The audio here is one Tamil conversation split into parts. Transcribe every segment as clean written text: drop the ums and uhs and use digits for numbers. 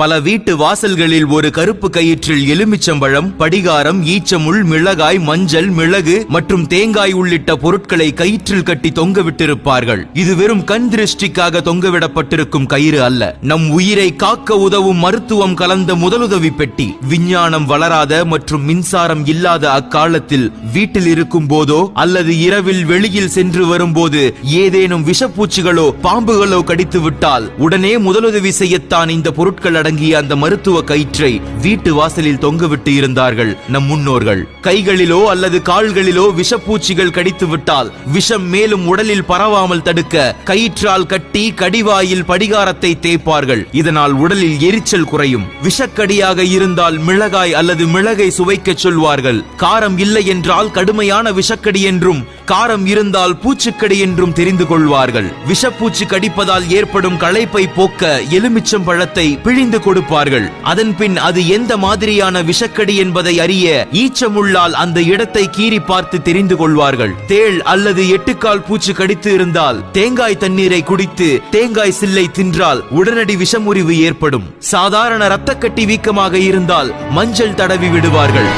பல வீட்டு வாசல்களில் ஒரு கருப்பு கயிற்றில் எலுமிச்சம்பழம், படிகாரம், ஈச்சமுள், மிளகாய், மஞ்சள், மிளகு மற்றும் தேங்காய் உள்ளிட்ட பொருட்களை கயிற்றில் கட்டி தொங்கவிட்டிருப்பார்கள். இது வெறும் கண் திருஷ்டிக்காக தொங்கவிடப்பட்டிருக்கும் கயிறு அல்ல, நம் உயிரை காக்க உதவும் மருத்துவம் கலந்த முதலுதவி பெட்டி. விஞ்ஞானம் வளராத மற்றும் மின்சாரம் இல்லாத அக்காலத்தில் வீட்டில் இருக்கும் போதோ அல்லது இரவில் வெளியில் சென்று வரும்போது ஏதேனும் விஷப்பூச்சிகளோ பாம்புகளோ கடித்து விட்டால் உடனே முதலுதவி செய்யத்தான் இந்த பொருட்கள் அடங்கிய அந்த மருத்துவ கயிற்றை வீட்டு வாசலில் தொங்கவிட்டு இருந்தார்கள் நம் முன்னோர்கள். கைகளிலோ அல்லது கால்களிலோ விஷப்பூச்சிகள் கடித்து விட்டால் விஷம் மேலும் உடலில் பரவாமல் தடுக்க கயிற்றால் கட்டி கடிவாயில் படிகாரத்தை தேய்ப்பார்கள். இதனால் உடலில் எரிச்சல் குறையும். விஷக்கடியாக இருந்தால் மிளகாய் அல்லது மிளகை சுவைக்க சொல்வார்கள். காரம் இல்லை என்றால் கடுமையான விஷக்கடி என்றும், காரம் இருந்தால் பூச்சிக்கடி என்றும் தெரிந்து கொள்வார்கள். விஷப்பூச்சி கடிப்பதால் ஏற்படும் களைப்பை போக்க எலுமிச்சம் பழத்தை பிழிந்து கொடுப்பார்கள். அதன் பின் அது எந்த மாதிரியான விஷக்கடி என்பதை அறிய ஈச்சமுள்ளால் அந்த இடத்தை கீறி பார்த்து தெரிந்து கொள்வார்கள். தேள் அல்லது எட்டுக்கால் பூச்சி கடித்து இருந்தால் தேங்காய் தண்ணீரை குடித்து தேங்காய் சில்லை தின்றால் உடனடி விஷமுறிவு ஏற்படும். சாதாரண இரத்தக்கட்டி வீக்கமாக இருந்தால் மஞ்சள் தடவி விடுவார்கள்.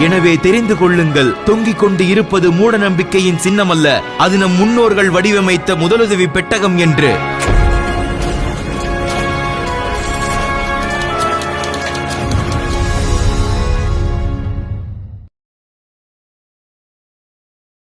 எனவே தெரிந்து கொள்ளுங்கள், தொங்கிக் கொண்டு இருப்பது மூட நம்பிக்கையின் சின்னமல்ல, அது நம் முன்னோர்கள் வடிவமைத்த முதலுதவி பெட்டகம் என்று.